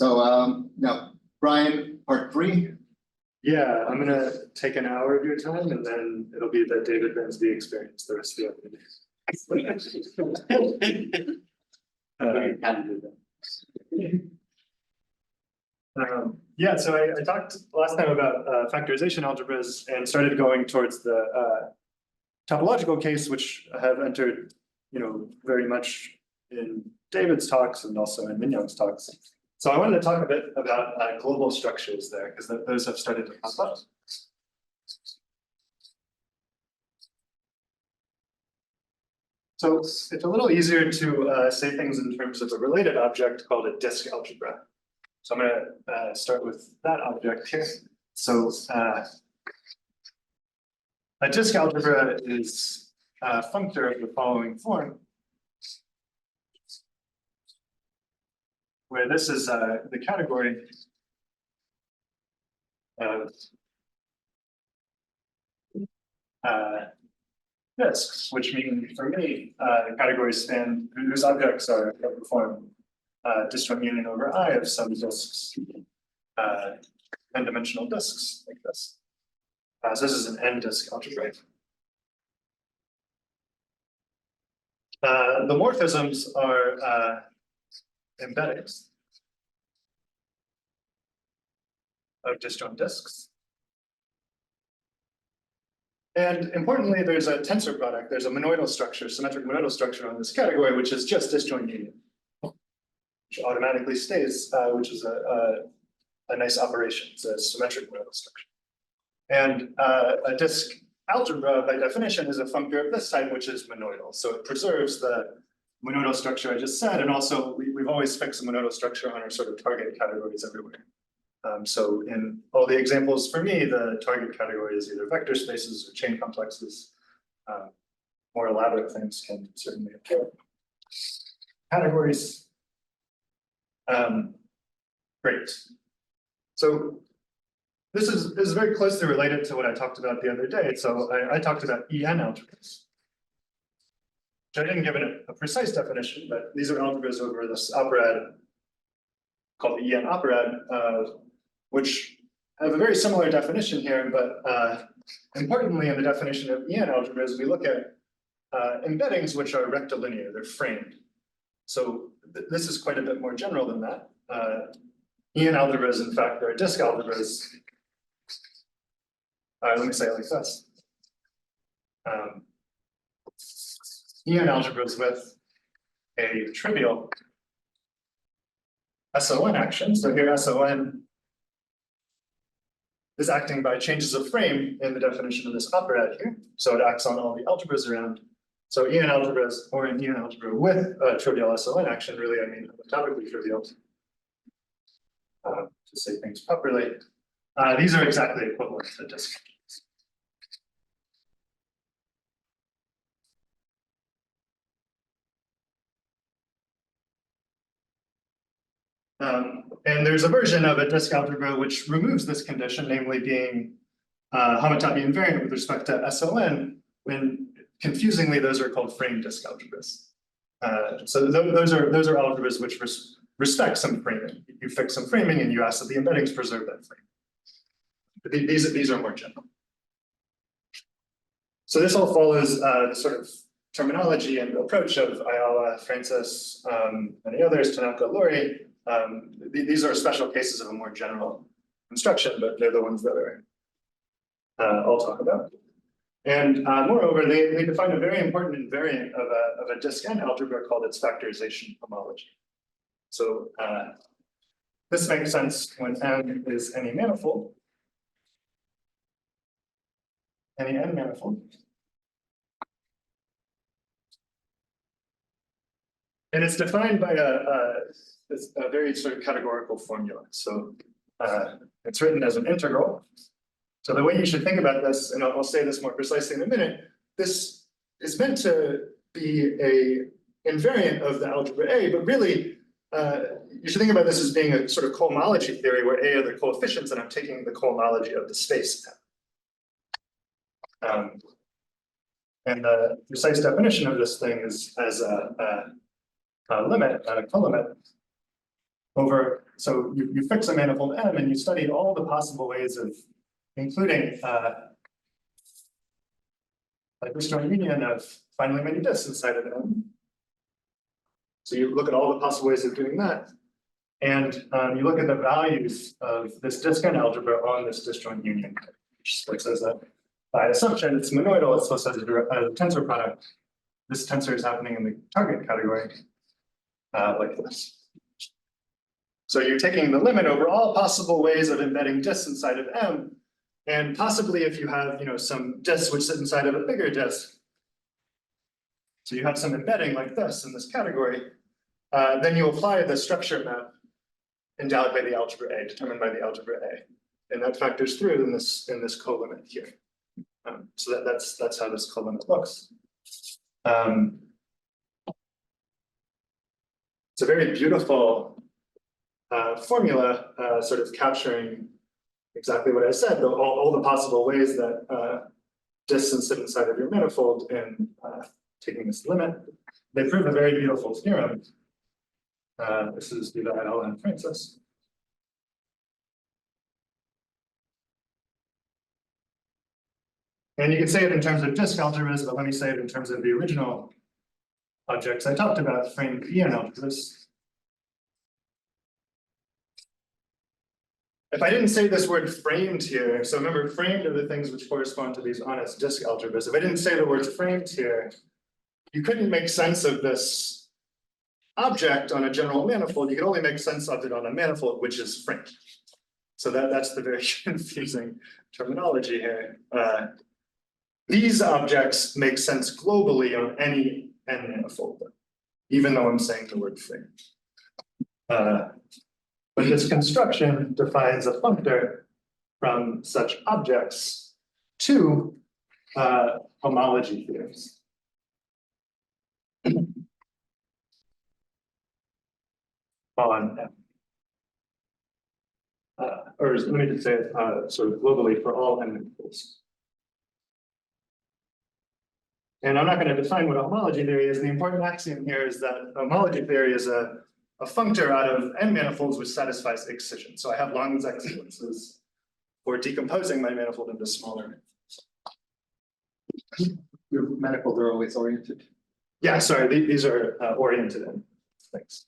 Now, Brian, part 3. Yeah, I'm gonna take an hour of your time, and then it'll be the David Bensby experience the rest of the yeah, so I talked last time about factorization algebras and started going towards the topological case, which have entered, very much in David's talks and also in Mignon's talks. So I wanted to talk a bit about global structures there, because those have started to pop up. So it's a little easier to say things in terms of a related object called a disk algebra. So I'm going to start with that object here. So a disk algebra is a functor of the following form, where this is the category of disks, which mean for me, categories span whose objects are of the form disjoint union over I of some disks, n-dimensional disks like this. So this is an n-disk algebra. The morphisms are embeddings of disjoint disks. And importantly, there's a tensor product. There's a monoidal structure, symmetric monoidal structure on this category, which is just disjoint union, which automatically stays, which is a nice operation. It's a symmetric monoidal structure. And a disk algebra, by definition, is a functor of this type, which is monoidal. So it preserves the monoidal structure I just said, and also we've always fixed the monoidal structure on our sort of target categories everywhere. So in all the examples for me, the target category is either vector spaces or chain complexes. More elaborate things can certainly appear. Categories. Great. So this is very closely related to what I talked about the other day. So I talked about EN algebras. I didn't give it a precise definition, but these are algebras over this operad called the EN operad, which have a very similar definition here, but importantly in the definition of EN algebras, we look at embeddings which are rectilinear, they're framed. So this is quite a bit more general than that. EN algebras, in fact, are disk algebras. Let me say it like this. EN algebras with a trivial SON action. So here SON is acting by changes of frame in the definition of this operad here. So it acts on all the algebras around. So EN algebras, or an EN algebra with a trivial SON action, really, I mean, topically trivial, to say things properly. These are exactly equivalent to disk. And there's a version of a disk algebra which removes this condition, namely being homotopy invariant with respect to SON, when confusingly those are called frame disk algebras. So those are algebras which respect some framing. You fix some framing and you ask that the embeddings preserve that frame. But these are more general. So this all follows the sort of terminology and approach of Ayala, Francis, many others, Tanaka, Lori. These are special cases of a more general construction, but they're the ones that I'll talk about. And moreover, they define a very important invariant of a disk N algebra called its factorization homology. So this makes sense when N is any manifold, any N manifold. And it's defined by a very sort of categorical formula. So it's written as an integral. So the way you should think about this, and I'll say this more precisely in a minute, this is meant to be a invariant of the algebra A, but really you should think about this as being a sort of cohomology theory where A are the coefficients and I'm taking the cohomology of the space. And the precise definition of this thing is as a limit, a colimit over so you fix a manifold M and you study all the possible ways of including a disjoint union of finally many disks inside of M. So you look at all the possible ways of doing that, and you look at the values of this discount algebra on this disjoint union, which says that by assumption it's monoidal, it's supposed to have a tensor product. This tensor is happening in the target category, like this. So you're taking the limit over all possible ways of embedding disks inside of M, and possibly if you have some disks which sit inside of a bigger disk, so you have some embedding like this in this category, then you apply the structure map endowed by the algebra A, determined by the algebra A, and that factors through in this colimit here. So that's how this colimit looks. It's a very beautiful formula, sort of capturing exactly what I said, all the possible ways that disks sit inside of your manifold and taking this limit. They prove a very beautiful theorem. This is due to Al and Francis. And you can say it in terms of disk algebras, but let me say it in terms of the original objects I talked about, framed EN algebras. If I didn't say this word framed here, so remember, framed are the things which correspond to these honest disk algebras. If I didn't say the word framed here, you couldn't make sense of this object on a general manifold. You could only make sense of it on a manifold which is framed. So that's the very confusing terminology here. These objects make sense globally on any n manifold, even though I'm saying the word framed. But this construction defines a functor from such objects to homology theorems. On M. Or let me just say it sort of globally for all n manifolds. And I'm not going to define what a homology theory is. The important axiom here is that homology theory is a functor out of n manifolds which satisfies excision. So I have Long's equivalences for decomposing my manifold into smaller manifolds. Your manifolds are always oriented. Yeah, sorry, these are oriented in things.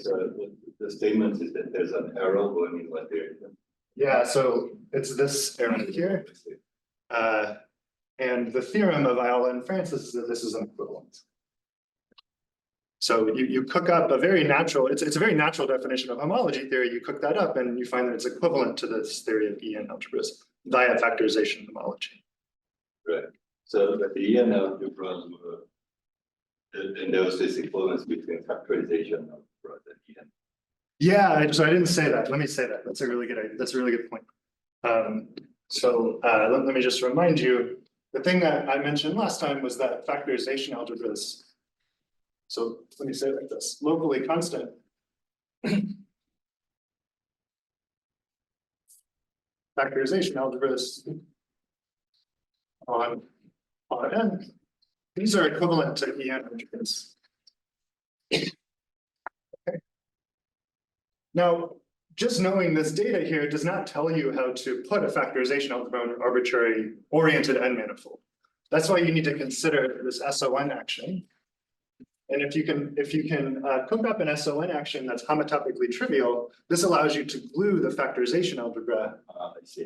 So the statement is that there's an arrow going in one direction. Yeah, so it's this arrow here. And the theorem of Ayala and Francis is that this is an equivalence. So you cook up a very natural, it's a very natural definition of homology theory. You cook that up and you find that it's equivalent to this theory of EN algebras via factorization homology. Right. So that the EN algebras and there was this equivalence between factorization algebras and EN. Yeah, so I didn't say that. Let me say that. That's a really good point. Let me just remind you, the thing that I mentioned last time was that factorization algebras. So let me say it like this: locally constant factorization algebras on n. These are equivalent to EN algebras. Okay. Now, just knowing this data here does not tell you how to put a factorization algebra on an arbitrary oriented n manifold. That's why you need to consider this SON action. And if you can cook up an SON action that's homotopically trivial, this allows you to glue the factorization algebra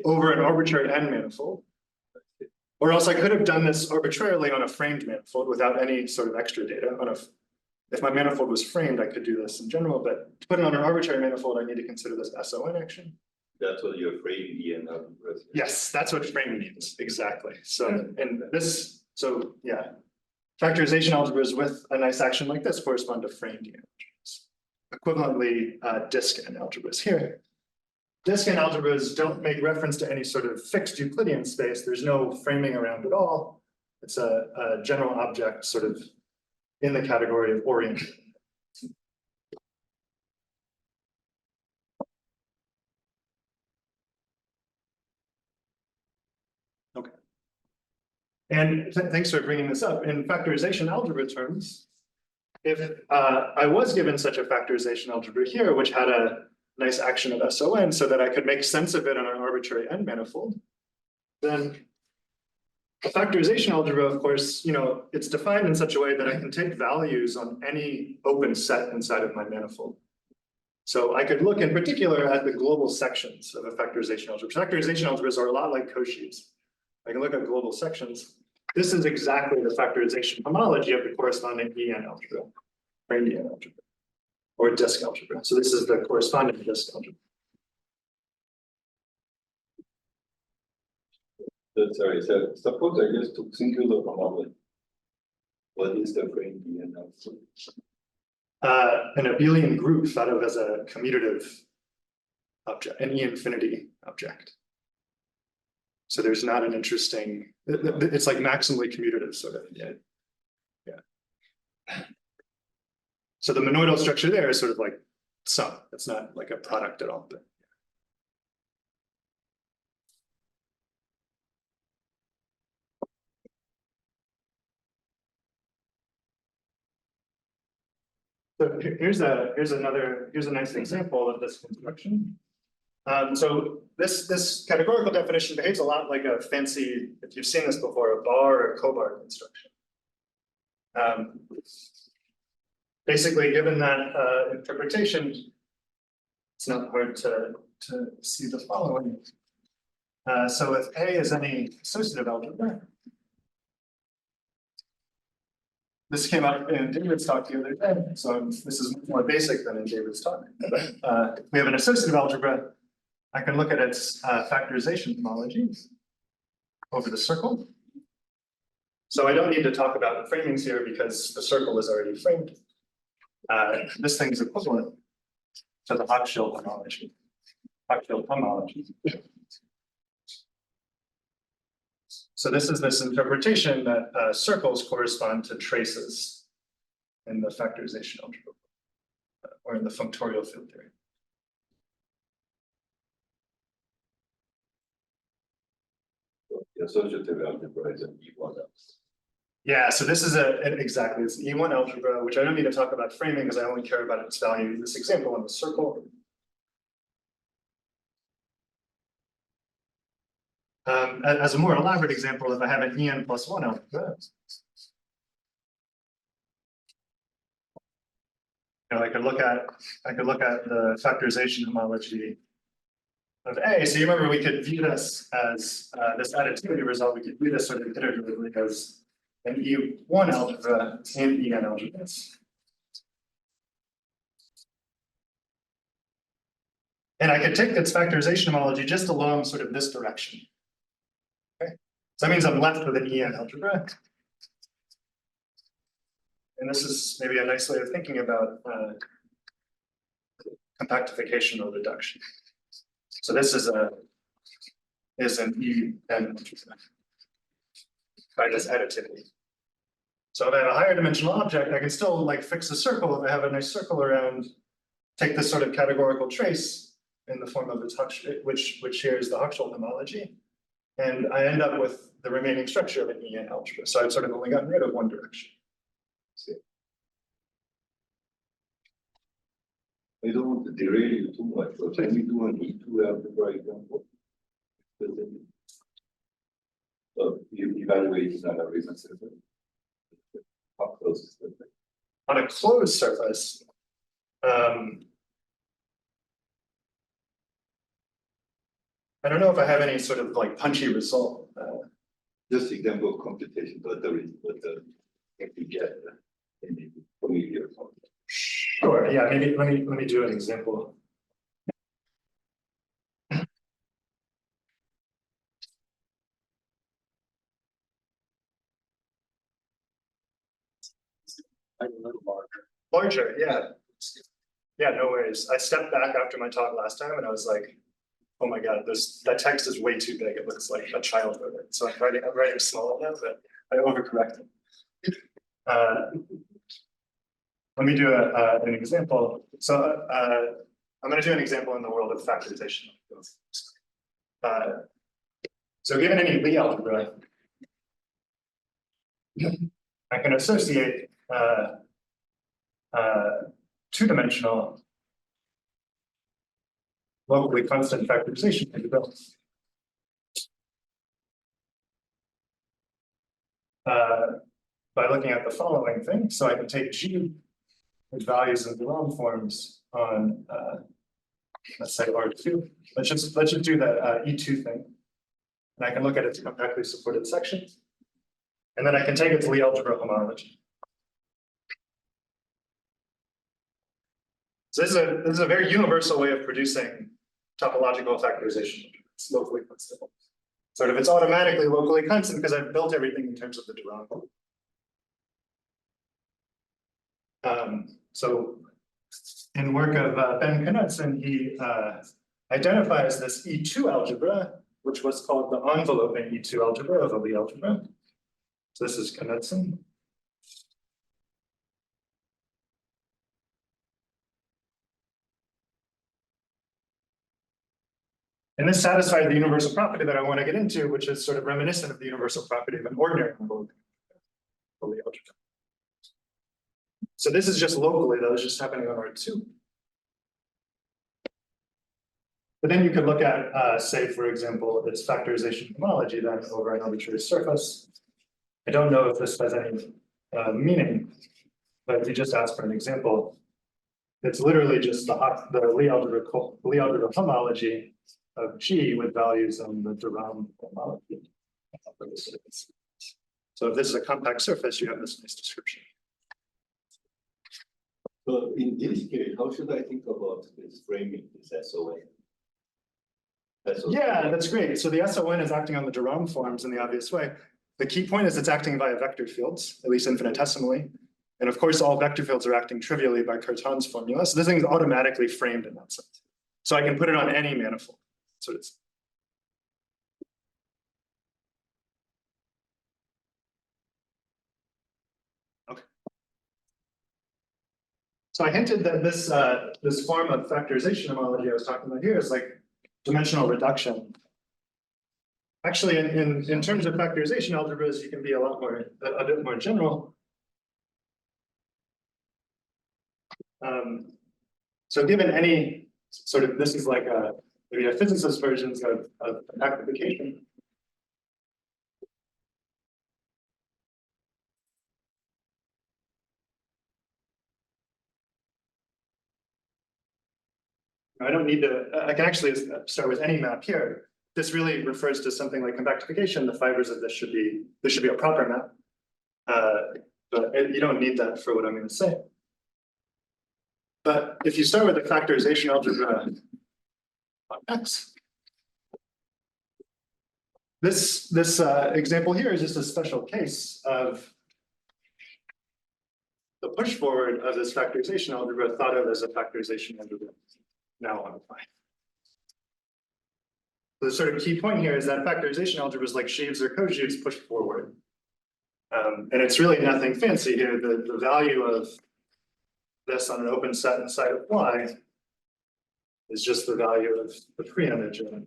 over an arbitrary n manifold. Or else I could have done this arbitrarily on a framed manifold without any sort of extra data. If my manifold was framed, I could do this in general, but to put it on an arbitrary manifold, I need to consider this SON action. That's what your frame EN algebras. Yes, that's what frame means, exactly. So, yeah, factorization algebras with a nice action like this correspond to framed EN algebras. Equivalently, disk n algebras here. Disk n algebras don't make reference to any sort of fixed Euclidean space. There's no framing around at all. It's a general object sort of in the category of oriented. Okay. And thanks for bringing this up. In factorization algebra terms, if I was given such a factorization algebra here, which had a nice action of SON so that I could make sense of it on an arbitrary n manifold, then a factorization algebra, of course, it's defined in such a way that I can take values on any open set inside of my manifold. So I could look in particular at the global sections of a factorization algebra. Factorization algebras are a lot like Cauchys. I can look at global sections. This is exactly the factorization homology of the corresponding EN algebra, framed EN algebra, or disk algebra. So this is the corresponding disk algebra. Sorry, so suppose I just took singular homology. What is the framed EN algebra? An abelian group thought of as a commutative object, an E-infinity object. So there's not an interesting, it's like maximally commutative sort of. Yeah. So the monoidal structure there is sort of like sum. It's not like a product at all. But so here's a nice example of this construction. So this categorical definition behaves a lot like a fancy, if you've seen this before, a bar or co-bar construction. Basically, given that interpretation, it's not hard to see the following. So if A is any associative algebra, this came up in David's talk the other day, so this is more basic than in David's talk. But we have an associative algebra. I can look at its factorization homology over the circle. So I don't need to talk about framings here because the circle is already framed. This thing is equivalent to the Hochschild homology. Hochschild homology. So this is this interpretation that circles correspond to traces in the factorization algebra or in the functorial field theory. The associative algebra is an E1 algebra. Yeah, so this is exactly, it's an E1 algebra, which I don't need to talk about framing because I only care about its value in this example on the circle. As a more elaborate example, if I have an EN plus 1 algebra, I could look at the factorization homology of A. So you remember we could view this as this additivity result. We could view this sort of iteratively as an E1 algebra and EN algebras. And I could take its factorization homology just along sort of this direction. Okay, so that means I'm left with an EN algebra. And this is maybe a nice way of thinking about compactification or reduction. So this is an EN algebra by this additivity. So if I have a higher dimensional object, I can still like fix a circle. If I have a nice circle around, take this sort of categorical trace in the form of its which shares the Hochschild homology, and I end up with the remaining structure of an EN algebra. So I've sort of only gotten rid of one direction. I don't want to derail you too much, but can we do an E2 algebra example? So you evaluate on a reason surface. How close is the thing? On a closed surface, I don't know if I have any sort of like punchy result. Just example of computation, but if you get in the familiar form. Sure. Yeah. Maybe let me do an example. A little larger. Larger, yeah. Yeah, no worries. I stepped back after my talk last time and I was like, oh my God, that text is way too big. It looks like a child wrote it. So I'm writing small now, but I overcorrected. Let me do an example. So I'm going to do an example in the world of factorization. So given any Lie algebra, I can associate two-dimensional locally constant factorization capabilities. By looking at the following thing, so I can take G with values in the Rom forms on let's say R2. Let's just do the E2 thing. And I can look at its compactly supported sections. And then I can take its Lie algebra homology. So this is a very universal way of producing topological factorization. It's locally constant. Sort of, it's automatically locally constant because I've built everything in terms of the de Rham. So in work of Ben Knudsen, he identifies this E2 algebra, which was called the enveloping E2 algebra of the Lie algebra. So this is Knudsen. And this satisfied the universal property that I want to get into, which is sort of reminiscent of the universal property of an ordinary enveloping Lie algebra. So this is just locally, that was just happening on R2. But then you could look at, say, for example, its factorization homology then over an arbitrary surface. I don't know if this has any meaning, but if you just ask for an example, it's literally just the Lie algebra homology of G with values on the de Rham homology. So if this is a compact surface, you have this nice description. So in this case, how should I think about this framing, this SON? Yeah, that's great. So the SON is acting on the de Rham forms in the obvious way. The key point is it's acting via vector fields, at least infinitesimally. And of course, all vector fields are acting trivially by Cartan's formula. So this thing is automatically framed in that sense. So I can put it on any manifold. So it's okay. So I hinted that this form of factorization homology I was talking about here is like dimensional reduction. Actually, in terms of factorization algebras, you can be a bit more general. So given any sort of, this is like maybe a physicist versions of amplification. I don't need to, I can actually start with any map here. This really refers to something like compactification. The fibers of this should be a proper map. But you don't need that for what I'm going to say. But if you start with the factorization algebra on X, this example here is just a special case of the push forward of this factorization algebra thought of as a factorization algebra now on phi. The sort of key point here is that factorization algebras like sheaves or cosheaves push forward. And it's really nothing fancy here. The value of this on an open set inside of Y is just the value of the pre-image of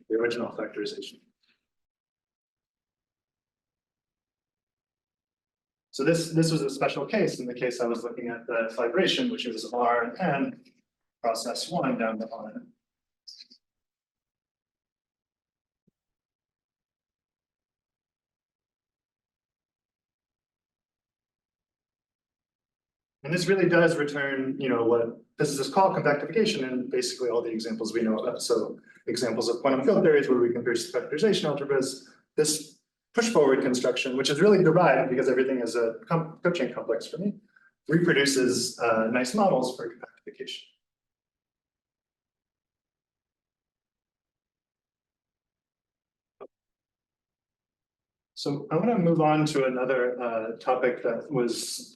the original factorization. So this was a special case. In the case I was looking at the vibration, which is R and N across S1 down to R. And this really does return, what physicists call compactification in basically all the examples we know about. So examples of quantum field theories where we compare factorization algebras, this push forward construction, which is really derived because everything is a cochain complex for me, reproduces nice models for compactification. So I want to move on to another topic that was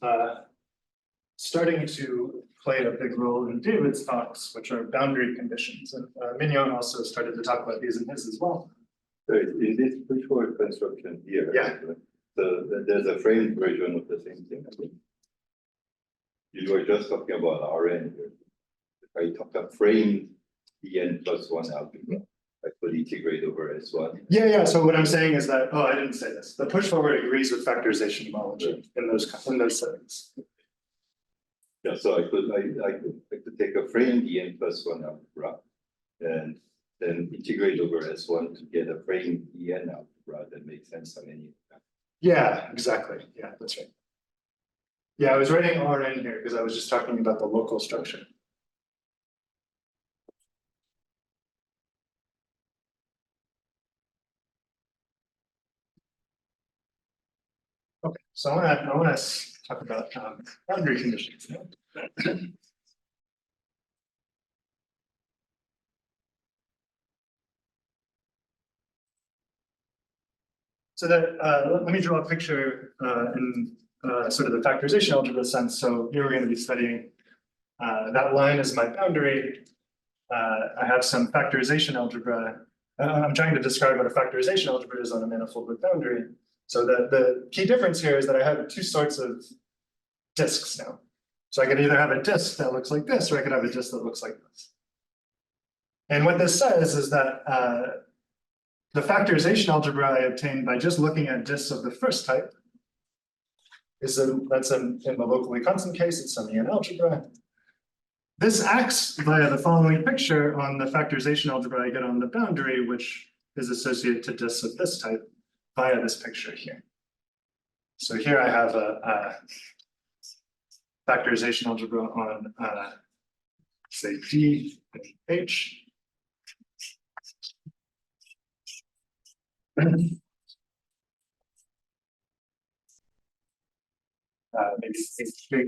starting to play a big role in David's talks, which are boundary conditions. And Mignon also started to talk about these in his as well. So in this push forward construction here, yeah. So there's a framed version of the same thing. You were just talking about Rn here. I talked about framed En plus one algebra. I could integrate over S1. Yeah. So what I'm saying is that, I didn't say this. The push forward agrees with factorization homology in those settings. Yeah, so I could take a frame En plus one algebra and then integrate over S1 to get a frame En algebra that makes sense on any of that. Yeah, exactly. Yeah, that's right. Yeah, I was writing Rn here because I was just talking about the local structure. Okay, so I want to talk about boundary conditions now. So that let me draw a picture in sort of the factorization algebra sense. So here we're going to be studying that line is my boundary. I have some factorization algebra. I'm trying to describe what a factorization algebra is on a manifold with boundary. So the key difference here is that I have two sorts of disks now. So I could either have a disk that looks like this, or I could have a disk that looks like this. And what this says is that the factorization algebra I obtained by just looking at disks of the first type that's in the locally constant case, it's some En algebra. This acts via the following picture on the factorization algebra I get on the boundary, which is associated to disks of this type via this picture here. So here I have a factorization algebra on, say, D and H. Maybe it's big,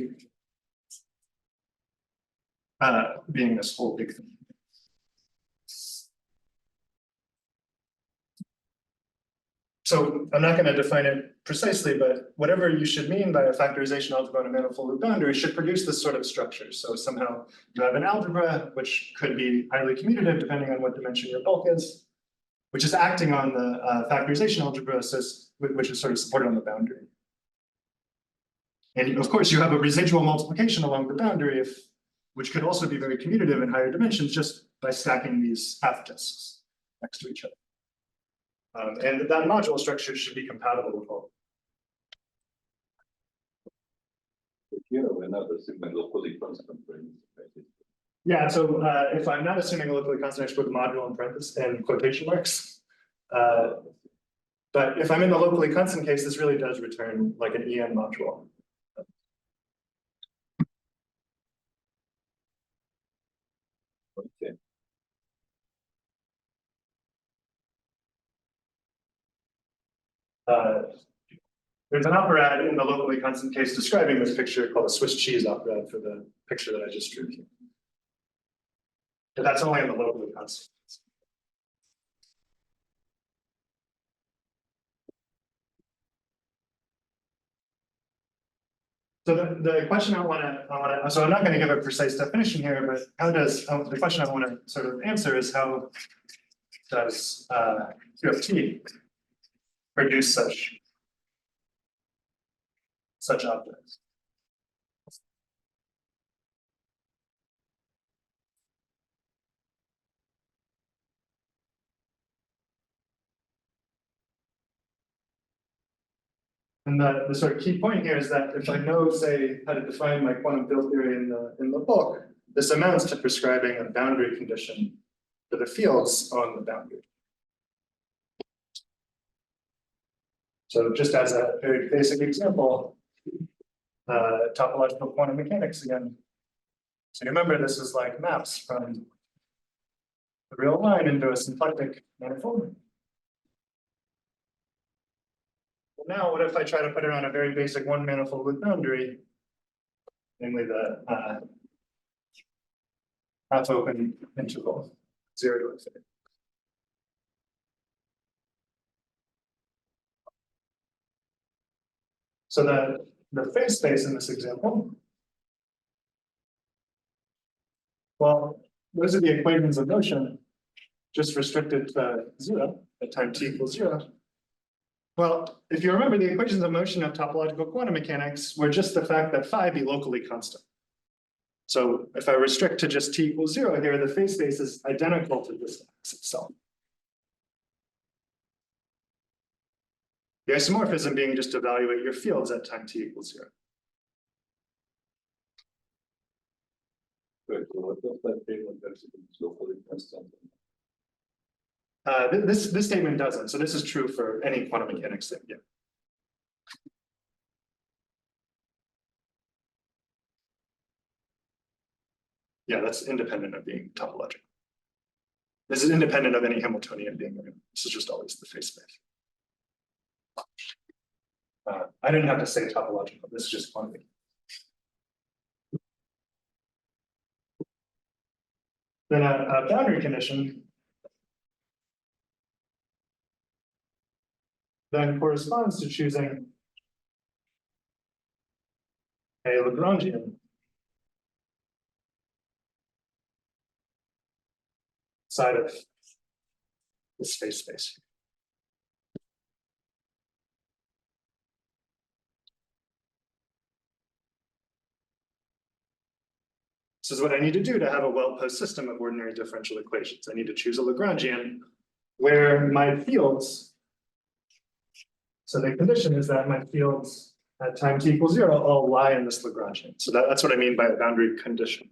being this whole big thing. So I'm not going to define it precisely, but whatever you should mean by a factorization algebra on a manifold with boundary should produce this sort of structure. So somehow you have an algebra, which could be highly commutative depending on what dimension your bulk is, which is acting on the factorization algebra, which is sort of supported on the boundary. And of course, you have a residual multiplication along the boundary, which could also be very commutative in higher dimensions just by stacking these half disks next to each other. And that module structure should be compatible with all. Here we're not assuming locally constant frames. Yeah, so if I'm not assuming a locally constant, I should put module in parentheses and quotation marks. But if I'm in the locally constant case, this really does return like an En module. Okay. There's an operad in the locally constant case describing this picture called a Swiss cheese operad for the picture that I just drew here. But that's only in the locally constant. So the question so I'm not going to give a precise definition here, but how does, the question I want to sort of answer is how does Q of t produce such objects? And the sort of key point here is that if I know, say, how to define my quantum field theory in the book, this amounts to prescribing a boundary condition for the fields on the boundary. So just as a very basic example, topological quantum mechanics again. So remember, this is like maps from the real line into a symplectic manifold. Well, now, what if I try to put it on a very basic one manifold with boundary, namely the half open interval, 0 to infinity. So the phase space in this example, well, those are the equations of motion, just restricted to 0 at time t equals 0. Well, if you remember, the equations of motion of topological quantum mechanics were just the fact that phi be locally constant. So if I restrict to just t equals 0 here, the phase space is identical to this axis itself. The isomorphism being just to evaluate your fields at time t equals 0. Good. So what does that statement actually locally constant? This statement doesn't. So this is true for any quantum mechanics thing. Yeah. Yeah, that's independent of being topological. This is independent of any Hamiltonian being real. This is just always the phase space. I didn't have to say topological. This is just quantum mechanics. Then a boundary condition then corresponds to choosing a Lagrangian side of this phase space. This is what I need to do to have a well-posed system of ordinary differential equations. I need to choose a Lagrangian where my fields, so the condition is that my fields at time t equals 0 all lie in this Lagrangian. So that's what I mean by a boundary condition.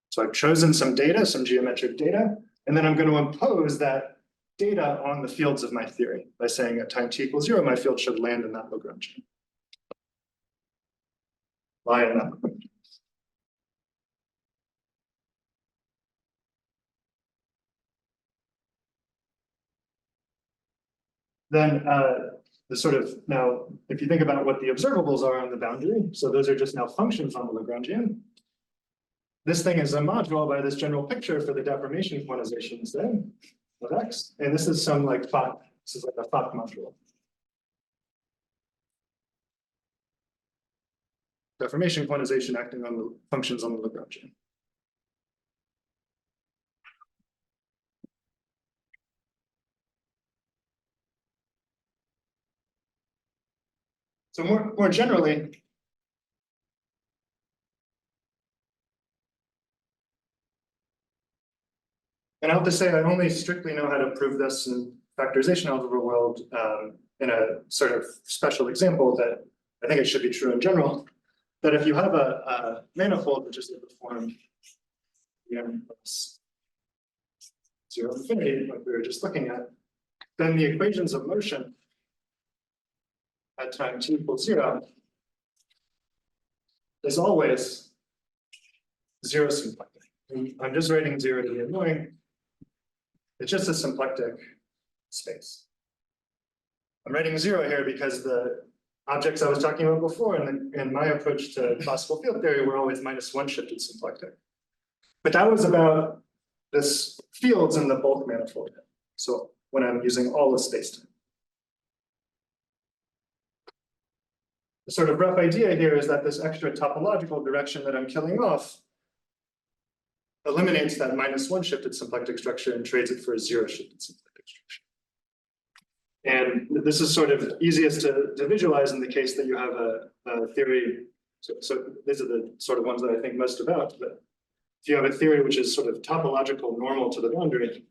So I've chosen some data, some geometric data, and then I'm going to impose that data on the fields of my theory by saying at time t equals 0, my field should land in that Lagrangian. Lie in that Lagrangian. Then the sort of, now, if you think about what the observables are on the boundary, so those are just now functions on the Lagrangian. This thing is a module by this general picture for the deformation quantizations then of X. And this is some like Fock, this is like a Fock module. Deformation quantization acting on the functions on the Lagrangian. So more generally, and I have to say, I only strictly know how to prove this in factorization algebra world in a sort of special example that I think it should be true in general, that if you have a manifold which is of the form m plus 0 infinity, like we were just looking at, then the equations of motion at time t equals 0 is always 0 symplectic. And I'm just writing 0 to be annoying. It's just a symplectic space. I'm writing 0 here because the objects I was talking about before in my approach to classical field theory were always -1 shifted symplectic. But that was about this fields in the bulk manifold. So when I'm using all of spacetime. The sort of rough idea here is that this extra topological direction that I'm killing off eliminates that -1 shifted symplectic structure and trades it for a 0 shifted symplectic structure. And this is sort of easiest to visualize in the case that you have a theory. So these are the sort of ones that I think most about. But if you have a theory which is sort of topological normal to the boundary,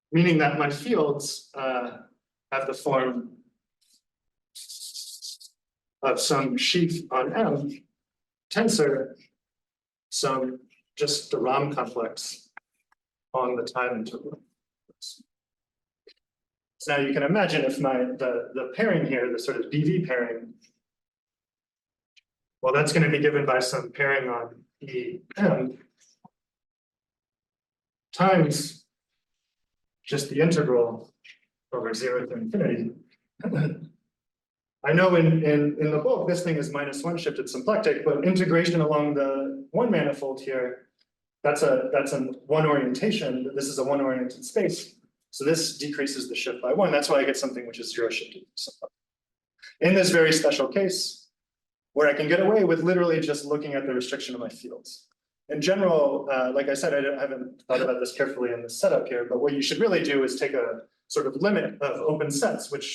meaning that my fields have the form of some sheaf on M, tensor, some just the Ram complex on the time interval. So now you can imagine if the pairing here, the sort of BV pairing, well, that's going to be given by some pairing on EM times just the integral over 0 to infinity. I know in the bulk, this thing is -1 shifted symplectic, but integration along the one manifold here, that's a one orientation. This is a one oriented space. So this decreases the shift by 1. That's why I get something which is 0 shifted symplectic. In this very special case, where I can get away with literally just looking at the restriction of my fields. In general, like I said, I haven't thought about this carefully in the setup here, but what you should really do is take a sort of limit of open sets which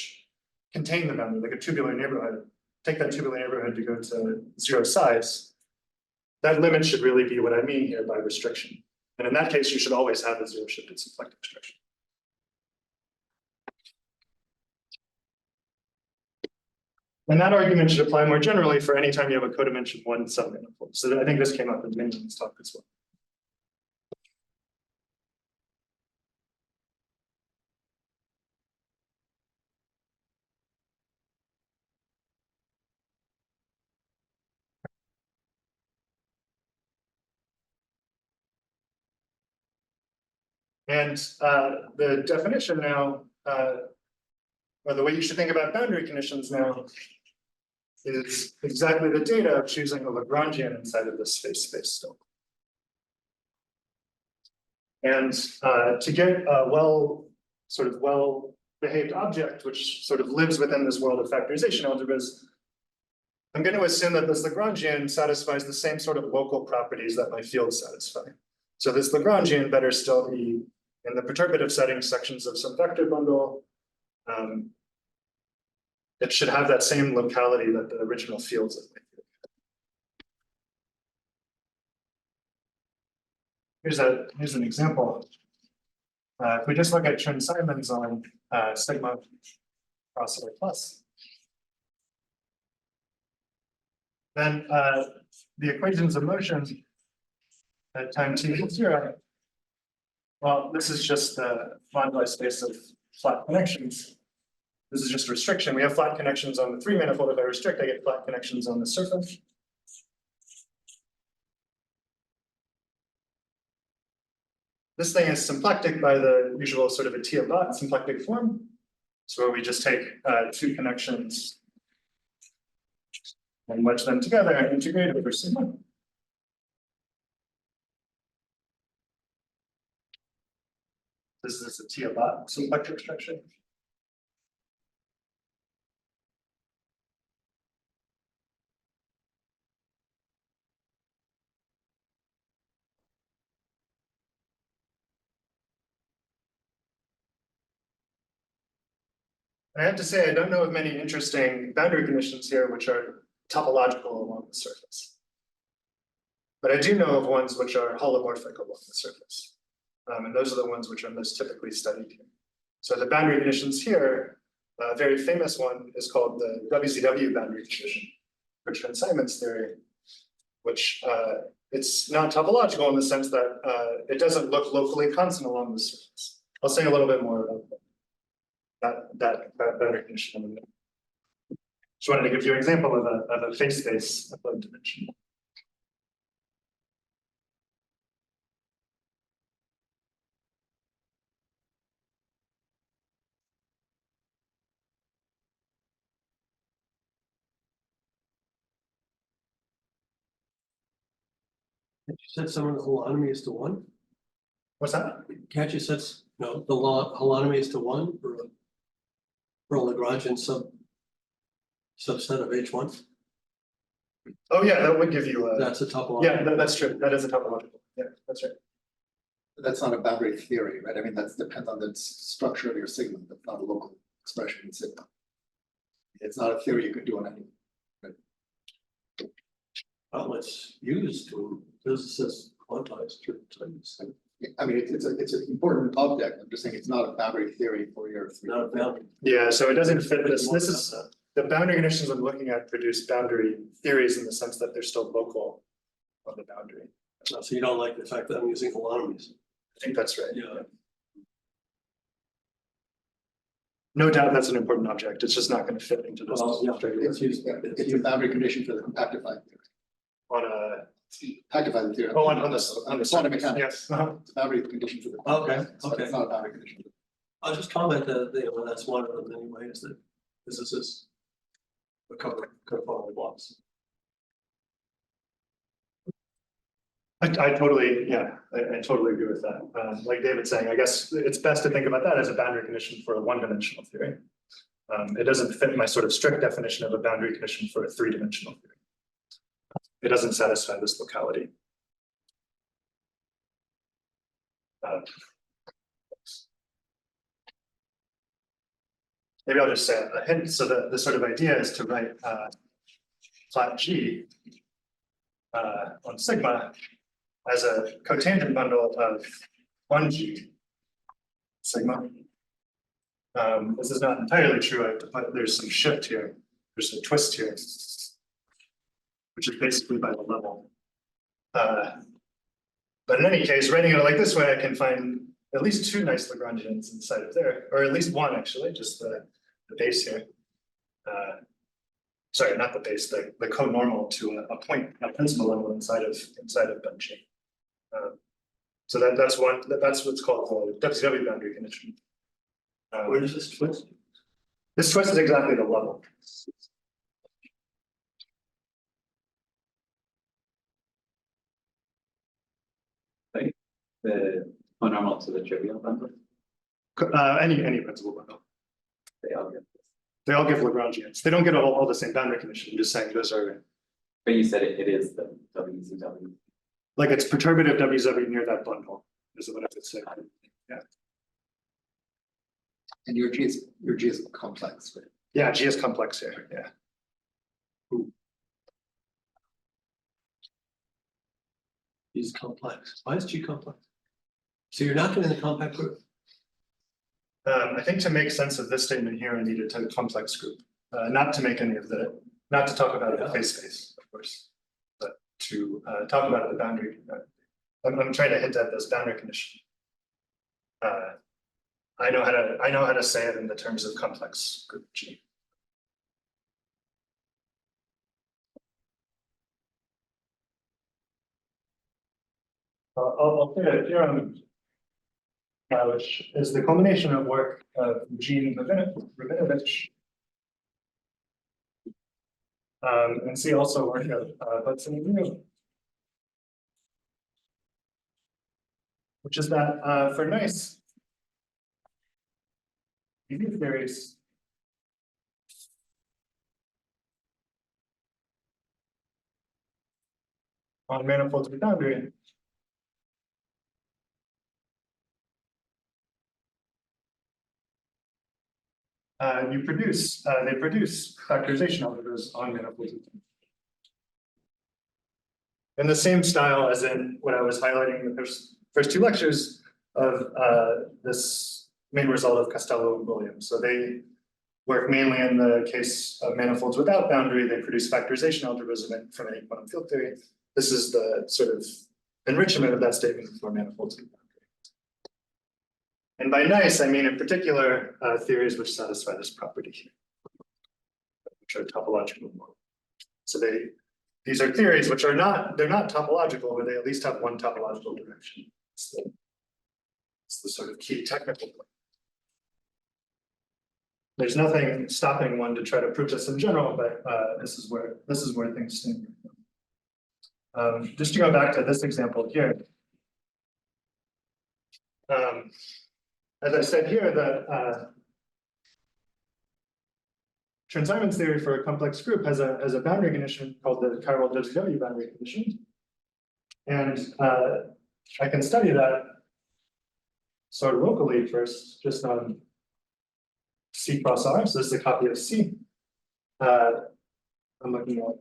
contain the boundary, like a tubular neighborhood. Take that tubular neighborhood to go to 0 size. that limit should really be what I mean here by restriction. And in that case, you should always have a zero shifted symplectic restriction. And that argument should apply more generally for any time you have a codimension 1 submanifold. So I think this came up in Minion's talk as well. And the definition now, or the way you should think about boundary conditions now, is exactly the data of choosing a Lagrangian inside of this space still. And to get a well-behaved object, which sort of lives within this world of factorization algebras, I'm going to assume that this Lagrangian satisfies the same sort of local properties that my fields satisfy. So this Lagrangian better still be in the perturbative setting sections of some vector bundle. It should have that same locality that the original fields of my field. Here's an example. If we just look at Chern-Simons on sigma cross A plus, then the equations of motion at time t equals 0. Well, this is just the moduli space of flat connections. This is just restriction. We have flat connections on the 3 manifold. If I restrict, I get flat connections on the surface. This thing is symplectic by the usual sort of a T-Abat symplectic form. So where we just take 2 connections and wedge them together and integrate over sigma. This is a T-Abat symplectic structure. I have to say, I don't know of many interesting boundary conditions here which are topological along the surface. But I do know of ones which are holomorphic along the surface. And those are the ones which are most typically studied here. So the boundary conditions here, a very famous one is called the WZW boundary condition for Chern-Simons theory, which it's not topological in the sense that it doesn't look locally constant along the surface. I'll say a little bit more about that boundary condition in a minute. Just wanted to give you an example of a phase space of dimension. You said some of the holonomy is to 1? What's that? Can't you set, no, the holonomy is to 1 for a Lagrangian subset of H1? Oh yeah, that would give you a. That's a topological. Yeah, that's true. That is a topological. Yeah, that's right. That's not a boundary theory, right? I mean, that depends on the structure of your sigma, but not a local expression in sigma. It's not a theory you could do on any. Well, it's used to physicists quantize things. I mean, it's an important object. I'm just saying it's not a boundary theory for your three. Not a boundary. Yeah, so it doesn't fit this. This is the boundary conditions I'm looking at produce boundary theories in the sense that they're still local on the boundary. So you don't like the fact that I'm using holonomies? I think that's right. Yeah. No doubt that's an important object. It's just not going to fit into this. Well, yeah, It's used, it's a boundary condition for the compactified theory. On a Compactified theory. on the quantum mechanics. Yes. It's a boundary condition for the. Okay, but okay. It's not a boundary condition. I'll just comment that that's one of the many ways that physicists recover conformal blocks. I totally, yeah, I totally agree with that. Like David's saying, I guess it's best to think about that as a boundary condition for a one-dimensional theory. It doesn't fit my sort of strict definition of a boundary condition for a three-dimensional theory. It doesn't satisfy this locality. Maybe I'll just say a hint. So the sort of idea is to write flat G on sigma as a cotangent bundle of 1G sigma. This is not entirely true. I have to put, there's some shift here. There's a twist here, which is basically by the level. But in any case, writing it like this way, I can find at least two nice Lagrangians inside of there, or at least one actually, just the base here. Sorry, not the base, the co-normal to a point, a principal level inside of Bench. So that's what's called the WW boundary condition. Where does this twist? This twist is exactly the level. The normal to the trivial bundle, Any principal bundle. they all get this. They all give Lagrangians. They don't get all the same boundary condition. I'm just saying those are But you said it is the WZW. like it's perturbative WW near that bundle, is what I would say. And your G is complex, right? Yeah, G is complex here. Yeah. G is complex. Why is G complex? So you're not getting the compact group. I think to make sense of this statement here, I needed a complex group, not to make any of not to talk about the face space, of course, but to talk about the boundary. I'm trying to hint at this boundary condition. I know how to say it in the terms of complex group G. I'll say a theorem which is the culmination of work of Eugene Rabinovich, and see also work of Hudson and Neal, which is that for nice unique theories, on manifolds with boundary, they produce factorization algebras on manifolds. In the same style as in what I was highlighting in the first two lectures of this main result of Costello and Williams. So they work mainly in the case of manifolds without boundary. They produce factorization algebras from any quantum field theory. This is the sort of enrichment of that statement for manifolds with boundary. And by nice, I mean in particular theories which satisfy this property here, which are topological. So these are theories which are they're not topological, but they at least have one topological direction. It's the sort of key technical point. There's nothing stopping one to try to prove this in general, but this is where things stand. Just to go back to this example here. As I said here, that Chern-Simons theory for a complex group has a boundary condition called the chiral WW boundary condition. And I can study that sort of locally first, just on C cross R. So this is a copy of C. I'm looking at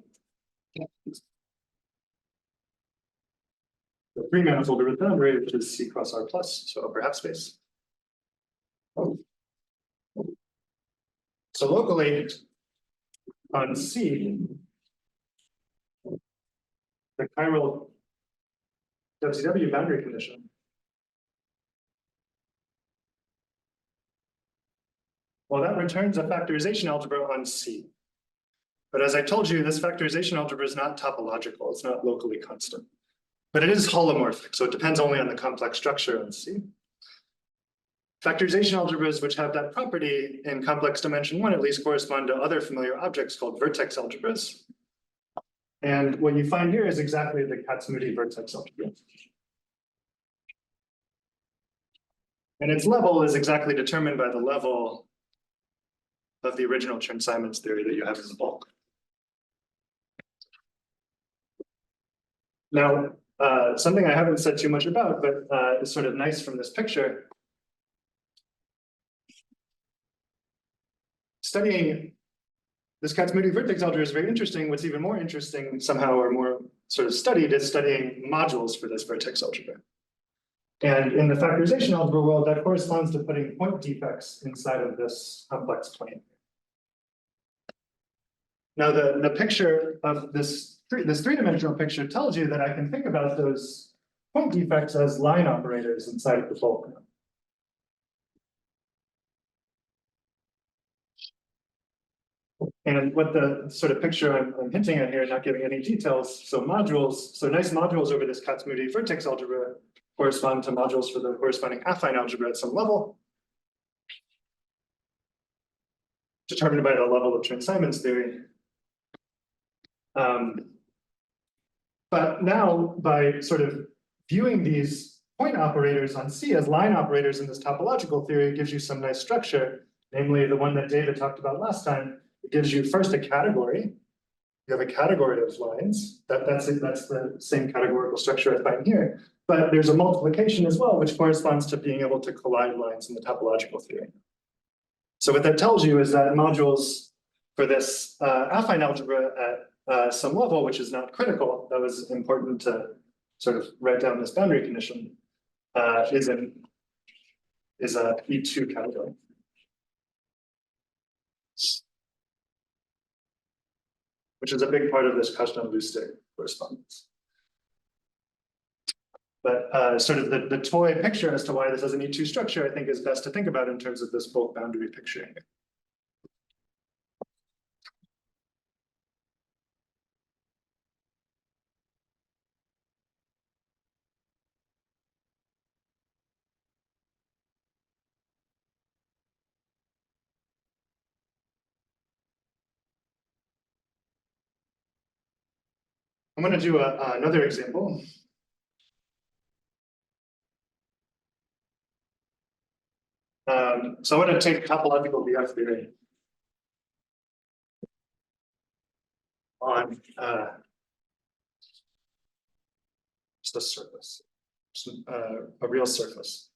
the three manifold with boundary, which is C cross R plus, so upper half space. So locally on C, the chiral WW boundary condition that returns a factorization algebra on C. But as I told you, this factorization algebra is not topological. It's not locally constant. But it is holomorphic, so it depends only on the complex structure on C. Factorization algebras which have that property in complex dimension 1 at least correspond to other familiar objects called vertex algebras. And what you find here is exactly the Kac-Moody vertex algebra. And its level is exactly determined by the level of the original Chern-Simons theory that you have in the bulk. Now, something I haven't said too much about, but is sort of nice from this picture. Studying this Kac-Moody vertex algebra is very interesting. What's even more interesting somehow, or more sort of studied, is studying modules for this vertex algebra. And in the factorization algebra world, that corresponds to putting point defects inside of this complex plane. Now, the picture of this three-dimensional picture tells you that I can think about those point defects as line operators inside of the bulk. And what the sort of picture I'm hinting at here, not giving any details, so modules, so nice modules over this Kac-Moody vertex algebra correspond to modules for the corresponding affine algebra at some level, determined by the level of Chern-Simons theory. But now, by sort of viewing these point operators on C as line operators in this topological theory, it gives you some nice structure, namely the one that David talked about last time. It gives you first a category. You have a category of lines. That's the same categorical structure I find here. But there's a multiplication as well, which corresponds to being able to collide lines in the topological theory. So what that tells you is that modules for this affine algebra at some level, which is not critical, that was important to sort of write down this boundary condition, is a E2 category. Which is a big part of this Kashdan-Lustig correspondence. But sort of the toy picture as to why this is an E2 structure, I think is best to think about in terms of this bulk boundary picture here. I'm going to do another example. So I'm going to take topological VF theory on just a surface, a real surface.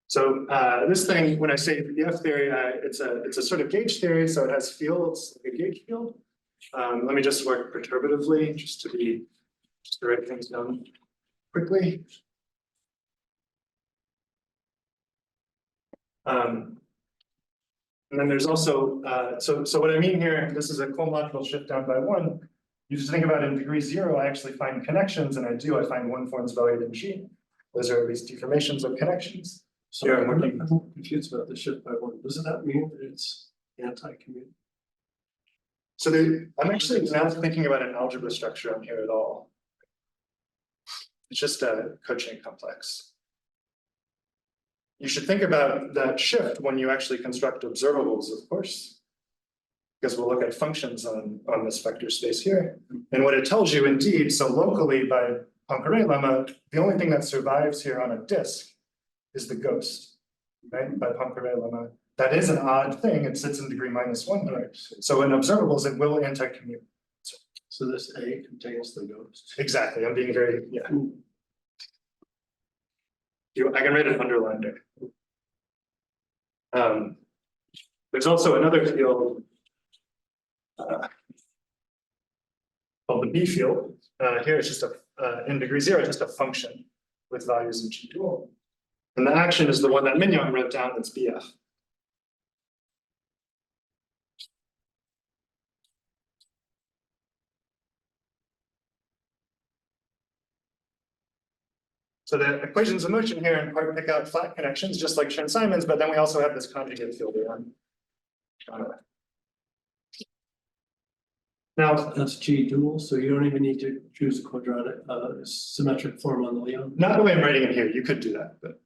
So this thing, when I say VF theory, it's a sort of gauge theory, so it has fields, like a gauge field. Let me just work perturbatively, just to write things down quickly. And then there's also, so what I mean here, this is a cohomological shift down by 1. You just think about in degree 0, I actually find connections, and I find one form's valued in G. Those are these deformations of connections. So Here I'm confused about the shift by 1. Doesn't that mean that it's anti-commute? So I'm actually not thinking about an algebra structure on here at all. It's just a cochain complex. You should think about that shift when you actually construct observables, of course, because we'll look at functions on this vector space here. And what it tells you indeed, so locally by Poincare lemma, the only thing that survives here on a disk is the ghost, right? By Poincare lemma. That is an odd thing. It sits in degree -1 here. So in observables, it will anti-commute. So this A contains the ghost. Exactly. I'm being very, yeah. I can write it underlined there. There's also another field called the B field. Here it's just in degree 0, just a function with values in G dual. And the action is the one that Mignon wrote down, that's BF. So the equations of motion here in part pick out flat connections, just like Chern-Simons, but then we also have this conjugate field here. Now that's G dual, so you don't even need to choose a quadratic symmetric form on the Leon. not the way I'm writing it here, you could do that, but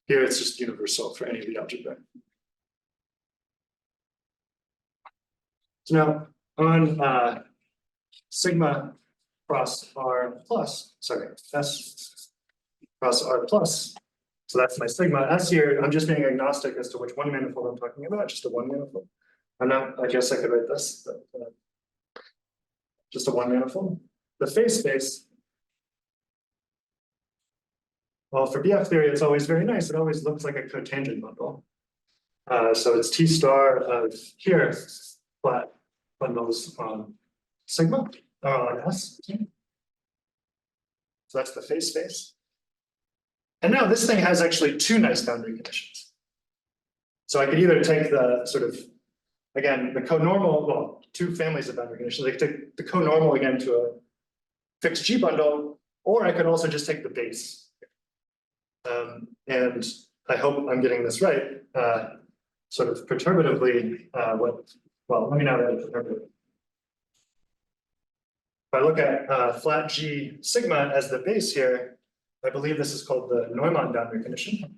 here it's just universal for any of the algebra. So now on sigma cross R plus, sorry, S cross R plus, so that's my sigma. S here, I'm just being agnostic as to which one manifold I'm talking about, just a one manifold. I guess I could write this, but, just a one manifold. The phase space, well, for BF theory, it's always very nice. It always looks like a cotangent bundle. So it's T star of here flat bundles on sigma, or on S. So that's the phase space. And now this thing has actually two nice boundary conditions. So I could either take the sort of, again, the conormal, well, two families of boundary conditions. I could take the conormal again to a fixed G bundle, or I could also just take the base. And I hope I'm getting this right. Sort of perturbatively, well, let me know that perturbatively. If I look at flat G sigma as the base here, I believe this is called the Neumann boundary condition.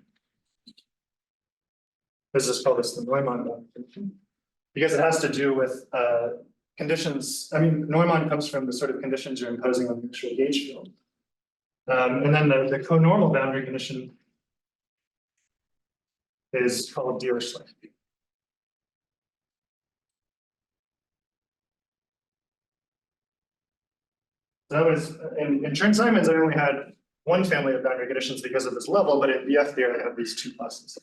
Let's just call this the Neumann boundary condition, because it has to do with conditions. I mean, Neumann comes from the sort of conditions you're imposing on the actual gauge field. And then the conormal boundary condition is called Dirichlet. That was in Chern-Simons, I only had one family of boundary conditions because of this level, but in BF theory, I have these two classes.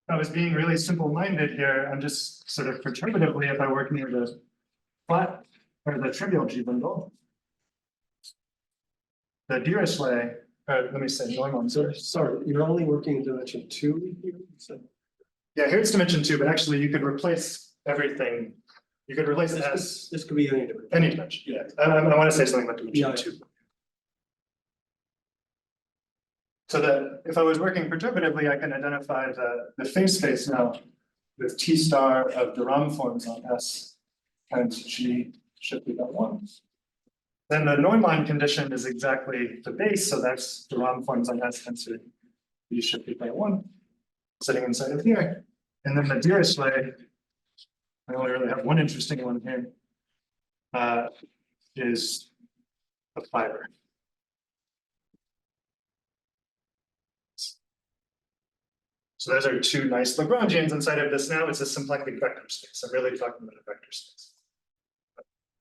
I was being really simple-minded here. I'm just sort of perturbatively, if I work near the flat or the trivial G bundle, the Dirichlet, let me say Neumann. So, sorry, you're only working in dimension 2 here? So Yeah, here it's dimension 2, but actually you could replace everything. You could replace it as this could be any dimension. any dimension. Yeah, I want to say something about dimension Yeah. 2. So that if I was working perturbatively, I can identify the phase space now with T star of the Ram forms on S times G shifted by 1. Then the Neumann condition is exactly the base, so that's the Ram forms on S times G shifted by 1, sitting inside of here. And then the Dirichlet, I only really have one interesting one here, is a fiber. So those are two nice Lagrangians inside of this. Now it's a symplectic vector space. I'm really talking about a vector space.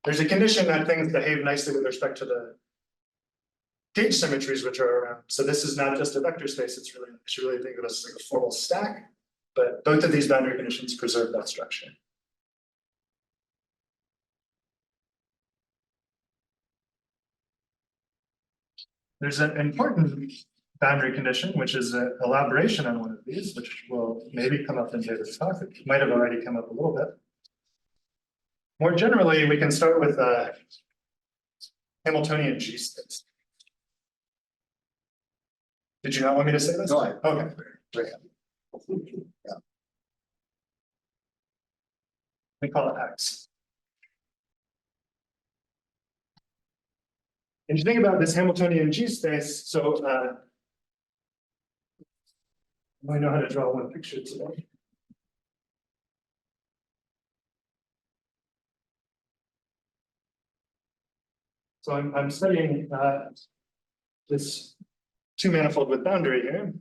There's a condition that things behave nicely with respect to the gauge symmetries which are around. So this is not just a vector space. It's really, I should really think of it as like a formal stack. But both of these boundary conditions preserve that structure. There's an important boundary condition, which is an elaboration on one of these, which will maybe come up in David's talk. It might have already come up a little bit. More generally, we can start with a Hamiltonian G space. Did you not want me to say this? No, Okay. very happy. Yeah. We call it X. And you think about this Hamiltonian G space, so I know how to draw one picture today. So I'm studying this two-manifold with boundary here.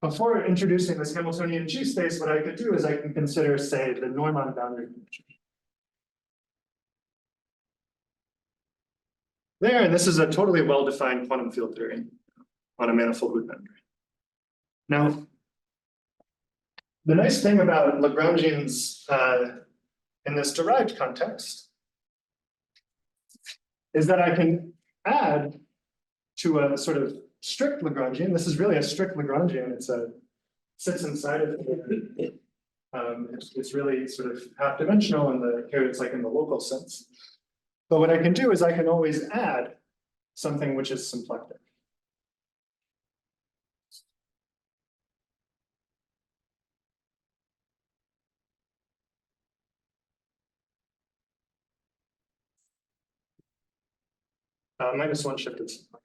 Before introducing this Hamiltonian G space, what I could do is I can consider, say, the Neumann boundary condition. There, and this is a totally well-defined quantum field theory on a manifold with boundary. Now, the nice thing about Lagrangians in this derived context is that I can add to a sort of strict Lagrangian. This is really a strict Lagrangian. It sits inside of it. It's really sort of half-dimensional, and here it's like in the local sense. But what I can do is I can always add something which is symplectic. -1 shifted symplectic.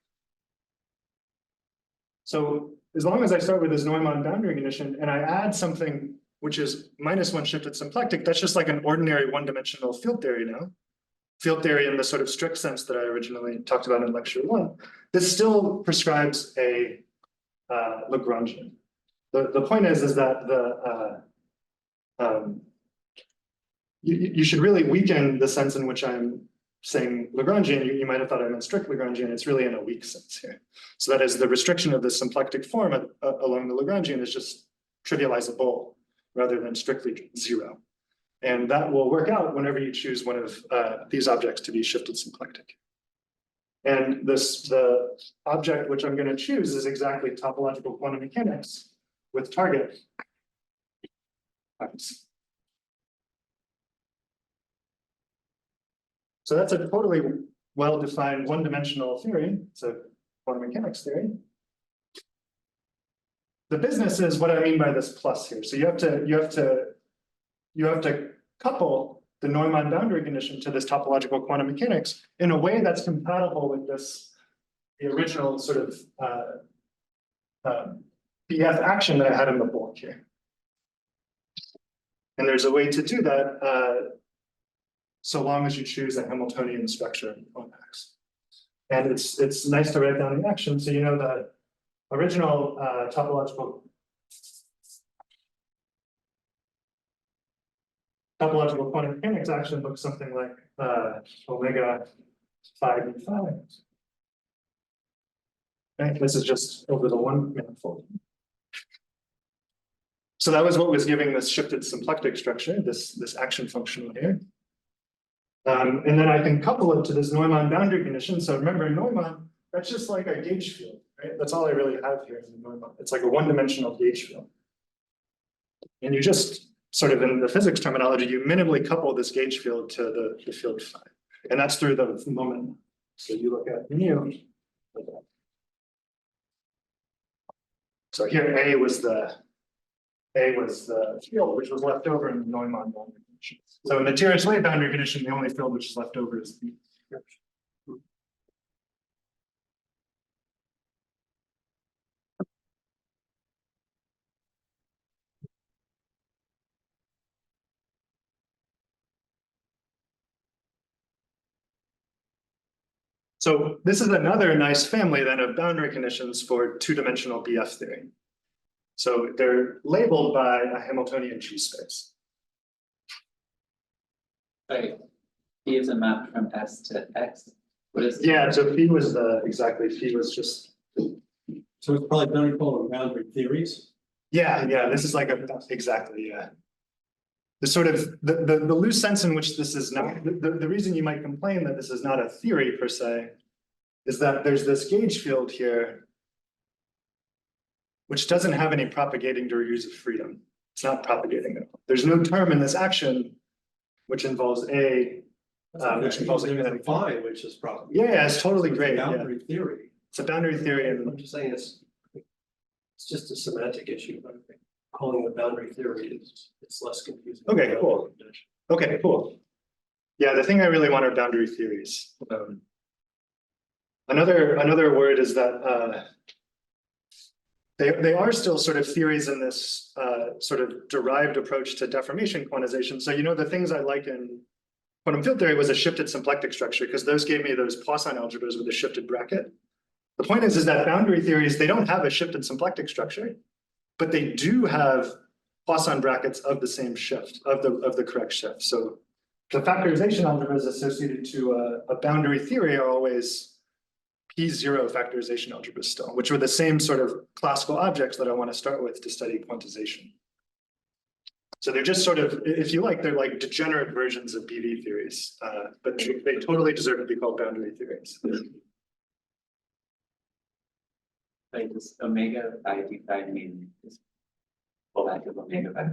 So as long as I start with this Neumann boundary condition and I add something which is -1 shifted symplectic, that's just like an ordinary one-dimensional field theory now. Field theory in the sort of strict sense that I originally talked about in lecture 1. This still prescribes a Lagrangian. The point is that you should really weaken the sense in which I'm saying Lagrangian, you might have thought I meant strict Lagrangian. It's really in a weak sense here. So that is the restriction of the symplectic form along the Lagrangian is just trivializable rather than strictly zero. And that will work out whenever you choose one of these objects to be shifted symplectic. And the object which I'm going to choose is exactly topological quantum mechanics with target. So that's a totally well-defined one-dimensional theory. It's a quantum mechanics theory. The business is what I mean by this plus here. So you have to couple the Neumann boundary condition to this topological quantum mechanics in a way that's compatible with the original sort of BF action that I had in the bulk here. And there's a way to do that so long as you choose a Hamiltonian structure on X. And it's nice to write down the action so you know the original topological quantum mechanics action looks something like omega phi b phi. Okay, this is just over the one manifold. So that was what was giving this shifted symplectic structure, this action functional here. And then I can couple it to this Neumann boundary condition. So remember, Neumann, that's just like a gauge field, right? That's all I really have here in the Neumann. It's like a one-dimensional gauge field. And you just sort of in the physics terminology, you minimally couple this gauge field to the field phi. And that's through the moment. So you look at mu. So here A was the field which was left over in the Neumann boundary condition. So in the Dirichlet boundary condition, the only field which is left over is B. So this is another nice family then of boundary conditions for two-dimensional BF theory. So they're labeled by a Hamiltonian G-space. Right. P is a map from S to X. What is? Yeah, so P was P was just. So it's probably better called boundary theories. Yeah, this is like exactly, yeah. The sort of, the loose sense in which this is not, the reason you might complain that this is not a theory per se, is that there's this gauge field here which doesn't have any propagating degrees of freedom. It's not propagating at all. There's no term in this action which involves A, which involves a phi, which is probably. Yeah, it's totally great. Boundary theory. It's a boundary theory. And I'm just saying it's just a semantic issue, but I think calling it boundary theory it's less confusing. Okay, cool. Okay, cool. Yeah, the thing I really want are boundary theories. Another word is that they are still sort of theories in this sort of derived approach to deformation quantization. So the things I like in quantum field theory was a shifted symplectic structure because those gave me those Poisson algebras with a shifted bracket. The point is that boundary theories, they don't have a shifted symplectic structure, but they do have Poisson brackets of the same shift, of the correct shift. So the factorization algebras associated to a boundary theory are always P0 factorization algebras still, which were the same sort of classical objects that I want to start with to study quantization. So they're just sort of, if you like, they're like degenerate versions of BV theories, but they totally deserve to be called boundary theories. Like this omega phi d phi mean is full of omega phi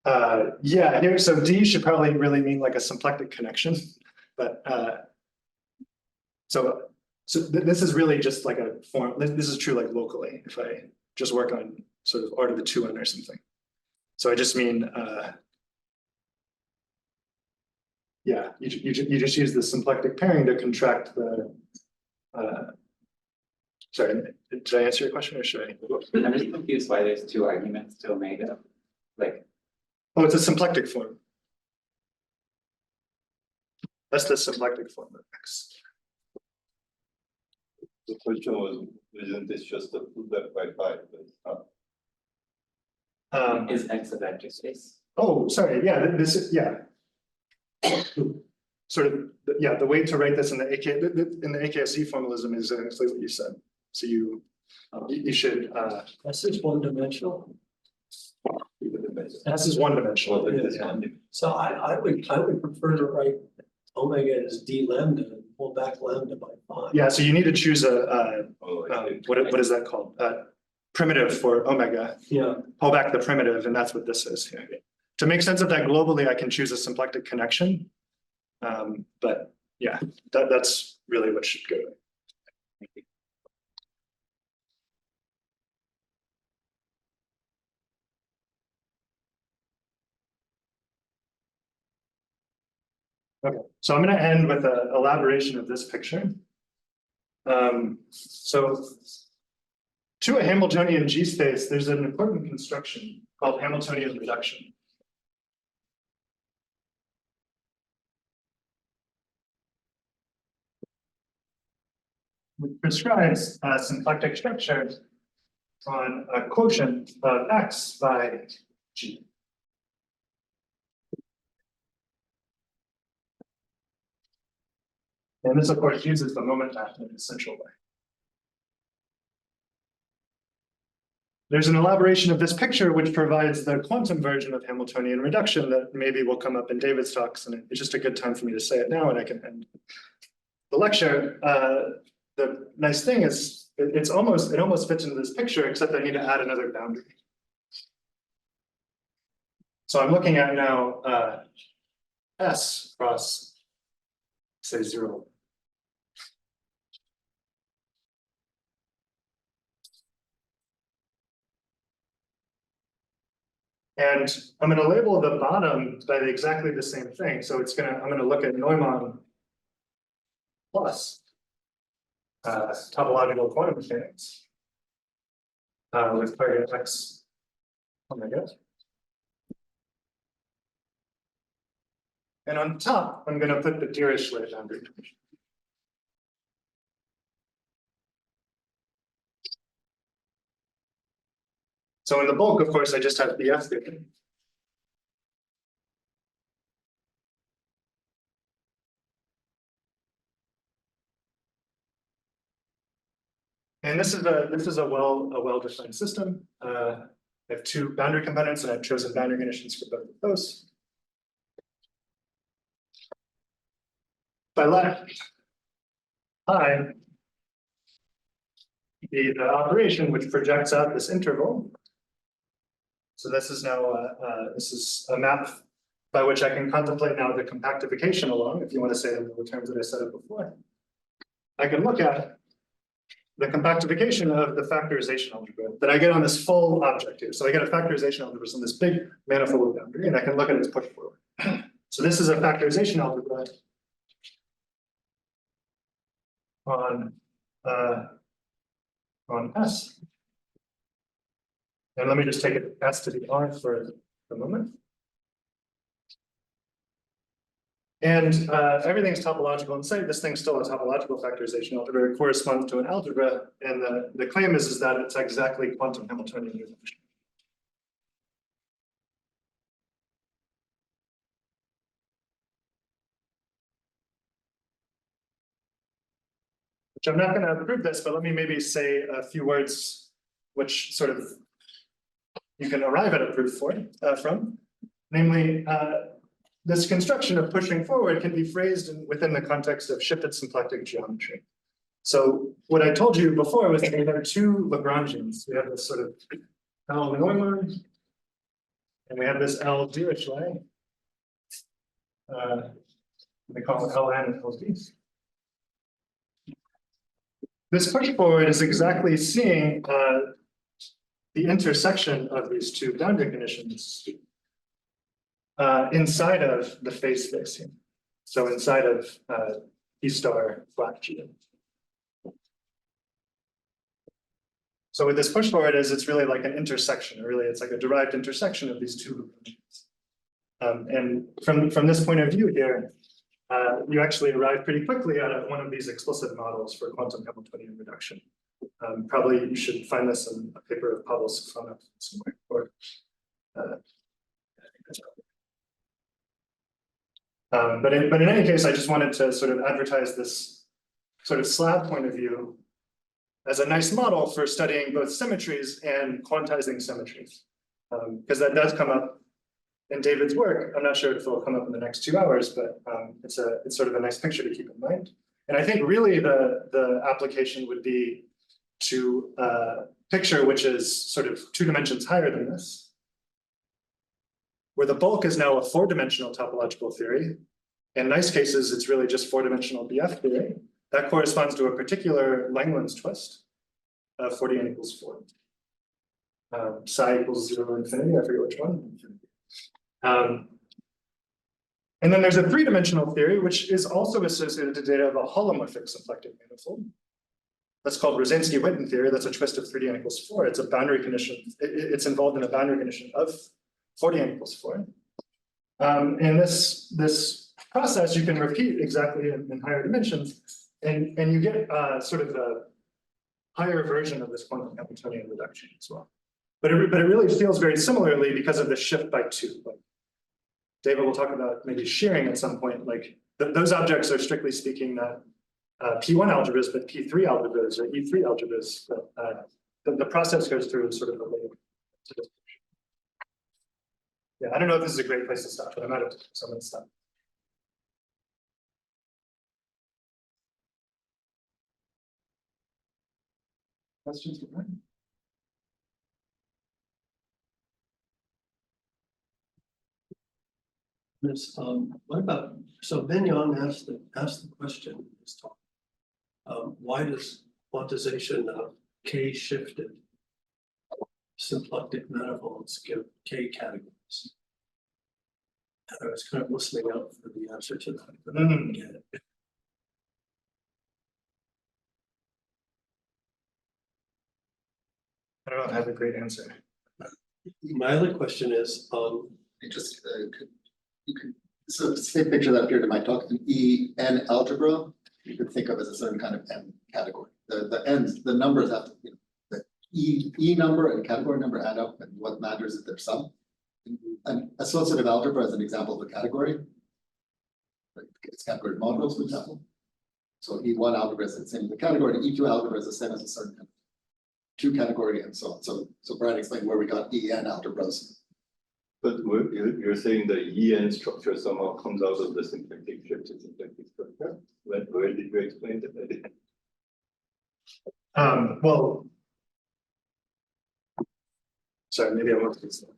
phi. Yeah, here, so D should probably really mean like a symplectic connection, but so this is really just like a form. This is true like locally. If I just work on sort of R to the 2n or something. So I just mean, yeah, you just use the symplectic pairing to contract the. Sorry, did I answer your question or should I? I'm just confused why there's two arguments to omega. Like, oh, it's a symplectic form. That's the symplectic form of X. The question was, isn't this just a fullback by phi? But it's not. is X a vector space? Oh, sorry. Yeah, this is, yeah. sort of, yeah, the way to write this in the AKSE formalism is exactly what you said. So you should, This is one dimensional. S is one dimensional. So I would prefer to write omega as d lambda and pull back lambda by 5. Yeah, so you need to choose a, Oh, I see. what is that called? Primitive for omega, Yeah, pull back the primitive, and that's what this is here. To make sense of that globally, I can choose a symplectic connection. But yeah, that's really what should go. Okay, so I'm going to end with an elaboration of this picture. So to a Hamiltonian G space, there's an important construction called Hamiltonian reduction. Which prescribes a symplectic structure on a quotient of X by G. And this, of course, uses the moment map in an essential way. There's an elaboration of this picture which provides the quantum version of Hamiltonian reduction that maybe will come up in David's talks, and it's just a good time for me to say it now, and I can end the lecture. The nice thing is it almost fits into this picture, except I need to add another boundary. So I'm looking at now S cross, say, 0. And I'm going to label the bottom by exactly the same thing. So I'm going to look at Neumann plus topological quantum mechanics with target X omega. And on top, I'm going to put the Dirichlet boundary. So in the bulk, of course, I just have BF there. And this is a well-defined system. I have two boundary components, and I've chosen boundary conditions for both of those. If I let I be the operation which projects out this interval. So this is now this is a map by which I can contemplate now the compactification along, if you want to say it in the terms that I said it before. I can look at the compactification of the factorization algebra that I get on this full object here. So I get a factorization algebra on this big manifold boundary, and I can look at its push forward. So this is a factorization algebra on S. And let me just take it S to the R for the moment. And everything's topological in sight. This thing's still a topological factorization algebra. It corresponds to an algebra. And the claim is that it's exactly quantum Hamiltonian reduction. Which I'm not going to prove this, but let me maybe say a few words which sort of you can arrive at a proof from. Namely, this construction of pushing forward can be phrased within the context of shifted symplectic geometry. So what I told you before was that we have two Lagrangians. We have this sort of L Neumann, and we have this L Dirichlet. We call it Ln and Lb. This push forward is exactly seeing the intersection of these two boundary conditions inside of the phase space here. So inside of E star flat G. So what this push forward is, it's really like an intersection, or really it's like a derived intersection of these two Lagrangians. And from this point of view here, you actually arrive pretty quickly at one of these explicit models for quantum Hamiltonian reduction. Probably you should find this in a paper of Pavel Safronov somewhere. Or, But in any case, I just wanted to sort of advertise this sort of slab point of view as a nice model for studying both symmetries and quantizing symmetries. Because that does come up in David's work. I'm not sure if it'll come up in the next 2 hours, but it's sort of a nice picture to keep in mind. And I think really the application would be to picture which is sort of 2 dimensions higher than this, where the bulk is now a 4-dimensional topological theory. In nice cases, it's really just 4-dimensional BF theory. That corresponds to a particular Langland's twist of 40n equals 4. Psi equals 0 infinity, I forget which one. And then there's a 3-dimensional theory, which is also associated to data of a holomorphic symplectic manifold. That's called Rosinski-Witten theory. That's a twist of 3n equals 4. It's a boundary condition. It's involved in a boundary condition of 40n equals 4. And this process you can repeat exactly in higher dimensions, and you get sort of a higher version of this quantum Hamiltonian reduction as well. But it really feels very similarly because of the shift by 2. Like David will talk about maybe shearing at some point. Like those objects are strictly speaking not P1 algebras, but P3 algebras or E3 algebras. But the process goes through sort of a way to this. Yeah, I don't know if this is a great place to stop, but I'm out of time, so I'm going to stop. Questions for Brian? This, what about, so Mignon asked the question in his talk. Why does quantization of K shifted symplectic manifolds give K categories? And I was kind of listening out for the answer to that, but I didn't get it. I don't know if I have a great answer. My other question is, You just you could so the same picture that appeared in my talk, an EN algebra, you could think of as a certain kind of n category. The n's, the numbers have to, the E number and category number add up, and what matters is their sum. An associative algebra is an example of a category. Like it's category modules, for example. So E1 algebra is the same as the category, and E2 algebra is the same as a certain kind of 2 category and so on. So Brian explained where we got EN algebras. But you're saying the EN structure somehow comes out of the symplectic shift to symplectic structure? Where did you explain that? Well, sorry, maybe I want to do that.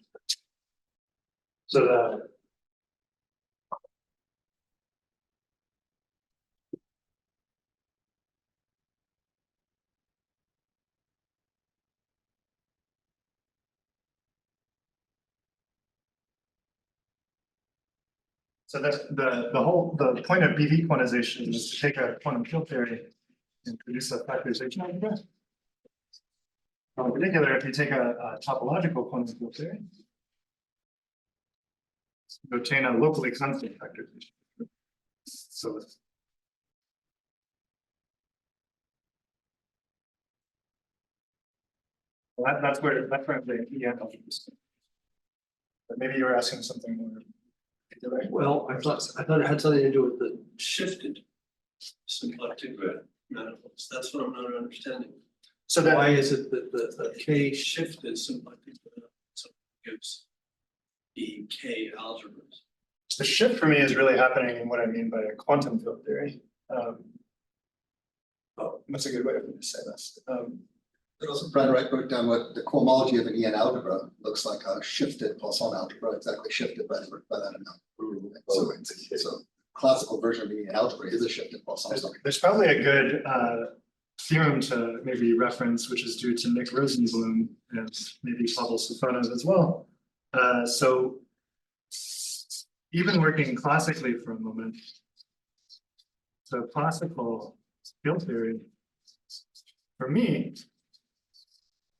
So the point of BV quantization is to take a quantum field theory and produce a factorization algebra. In particular, if you take a topological quantum field theory, you obtain a locally constant factorization. So that's where I'm saying EN algebras. But maybe you were asking something more. well, I thought it had something to do with the shifted symplectic manifolds. That's what I'm not understanding. So that, why is it that the K shifted symplectic manifolds gives the K algebras? the shift for me is really happening in what I mean by a quantum field theory. That's a good way of me to say this. But also Brian Wright wrote down what the homology of an EN algebra looks like, a shifted Poisson algebra, exactly shifted by that amount. So classical version of the EN algebra is a shifted Poisson algebra. There's probably a good theorem to maybe reference, which is due to Nick Rosenblum and maybe Pavel Safonov as well. So even working classically for a moment, so classical field theory, for me,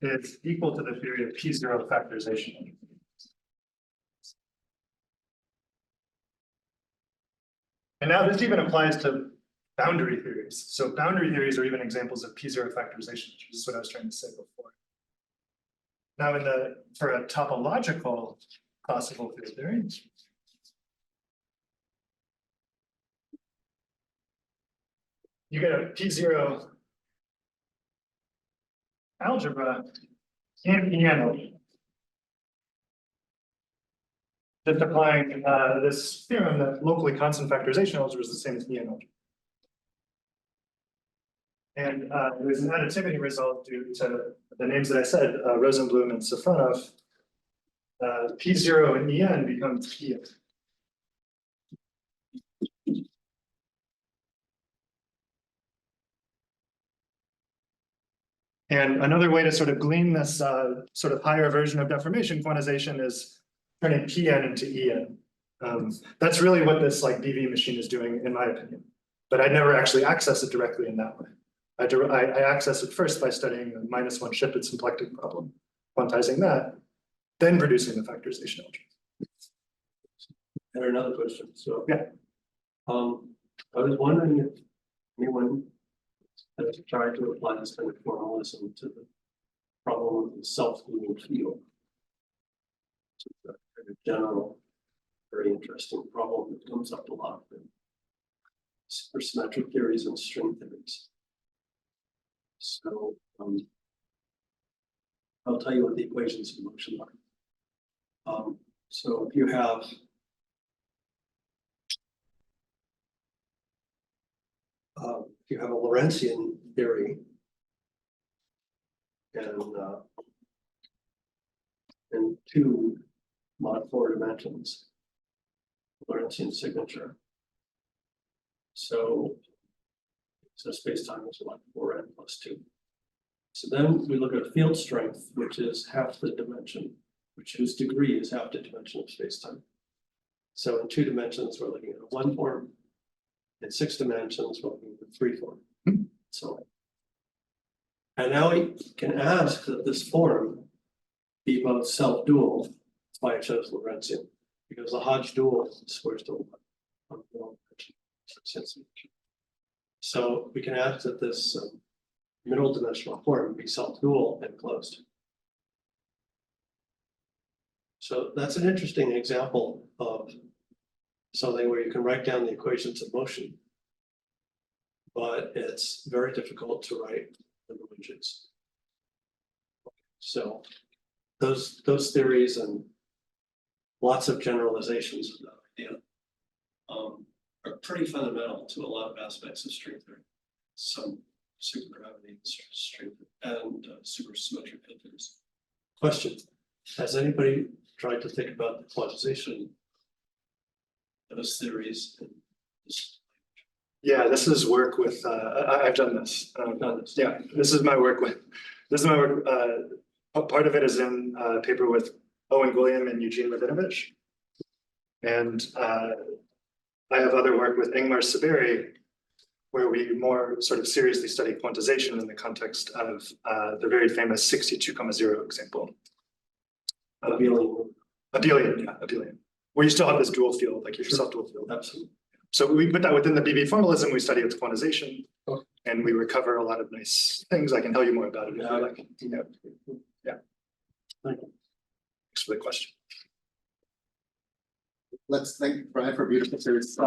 is equal to the theory of P0 factorization. And now this even applies to boundary theories. So boundary theories are even examples of P0 factorization, which is what I was trying to say before. Now for a topological classical field theory, you get a P0 algebra in EN. Just applying this theorem that locally constant factorization algebra is the same as EN algebra. And there's an additivity result due to the names that I said, Rosenblum and Safronov. P0 in EN becomes PN. And another way to sort of glean this sort of higher version of deformation quantization is turning PN into EN. That's really what this like BV machine is doing, in my opinion. But I never actually access it directly in that way. I access it first by studying the -1 shifted symplectic problem, quantizing that, then producing the factorization algebra. And another question, so. Yeah. I was wondering if anyone has tried to apply this kind of formalism to the problem of the self-moving field. So it's a kind of general, very interesting problem that comes up a lot in supersymmetric theories and string theories. So I'll tell you what the equations of motion are. So if you have a Lorentzian theory and two mod 4 dimensions, Lorentzian signature. So space-time is like 4n plus 2. So then we look at field strength, which is half the dimension, whose degree is half the dimension of space-time. So in 2 dimensions, we're looking at a 1 form. In 6 dimensions, we're looking at a 3 form. So, and now we can ask that this form be both self-dual. That's why I chose Lorentzian, because the Hodge dual squares to 1. So we can ask that this middle dimensional form be self-dual and closed. So that's an interesting example of something where you can write down the equations of motion, but it's very difficult to write the ranges. So those theories and lots of generalizations of that idea are pretty fundamental to a lot of aspects of string theory. Some supergravity, string, and supersymmetric field theories. Question: has anybody tried to think about the quantization of those theories? Yeah, this is work with. I've done this. Yeah, this is my work with. This is my work. Part of it is in a paper with Owen Gwilliam and Eugene Madinovich, and I have other work with Ingmar Saberi, where we more sort of seriously study quantization in the context of the very famous 62,0 example. Abelian. Abelian. Where you still have this dual field, like your self-dual field. Absolutely. So we put that within the BB formalism, we study its quantization, Okay. and we recover a lot of nice things. I can tell you more about it if you like. Yeah. Thank you. Thanks for the question. Let's thank Brian for a beautiful series.